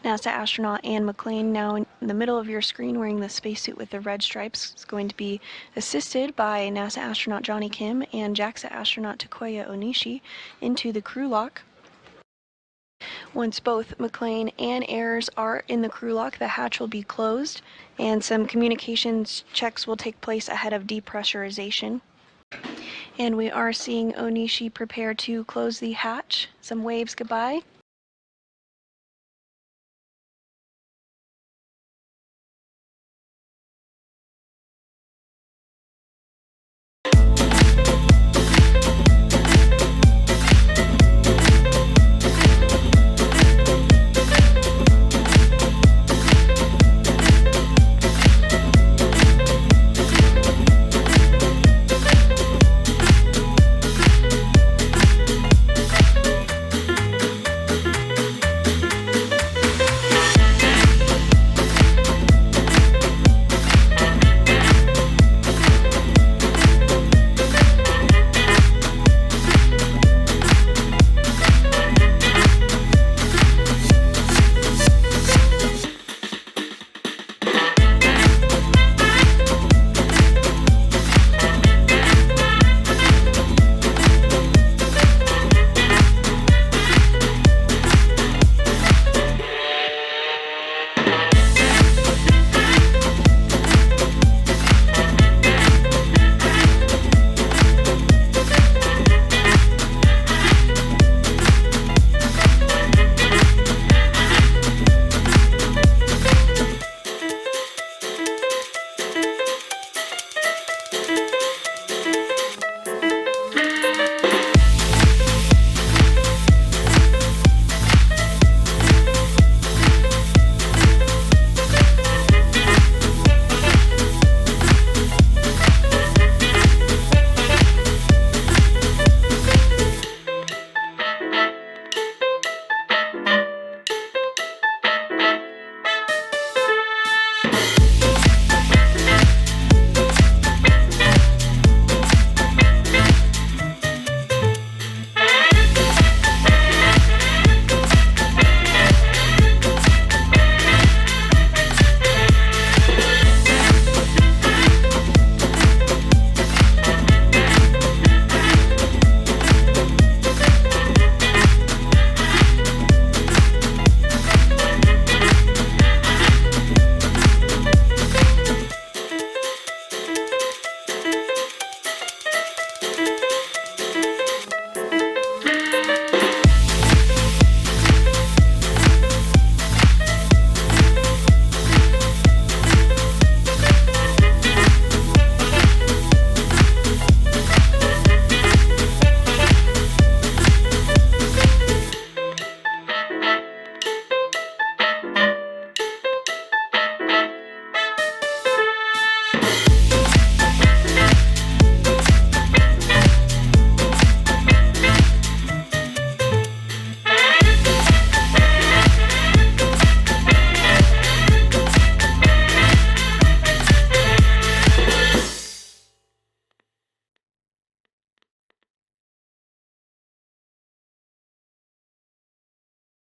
NASA astronaut Anne McClain, now in the middle of your screen wearing the spacesuit with the red stripes, is going to be assisted by NASA astronaut Johnny Kim and JAXA astronaut Takuya Onishi into the crew lock. Once both McClain and Ayers are in the crew lock, the hatch will be closed, and some communications checks will take place ahead of depressurization. And we are seeing Onishi prepare to close the hatch. Some waves goodbye.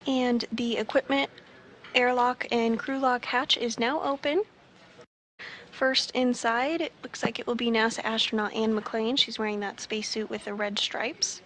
And the equipment airlock and crew lock hatch is now open. First inside, it looks like it will be NASA astronaut Anne McClain. She's wearing that spacesuit with the red stripes.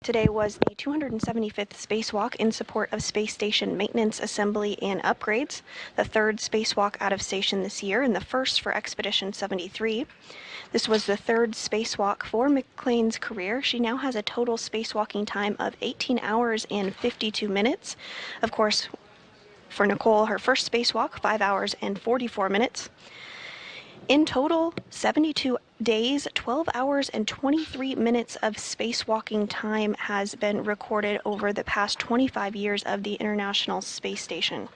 Today was the 275th spacewalk in support of space station maintenance, assembly, and upgrades, the third spacewalk out of station this year and the first for Expedition 73. This was the third spacewalk for McClain's career. She now has a total spacewalking time of 18 hours and 52 minutes. Of course, for Nichole, her first spacewalk, 5 hours and 44 minutes. In total, 72 days, 12 hours, and 23 minutes of spacewalking time has been recorded over the past 25 years of the International Space Station.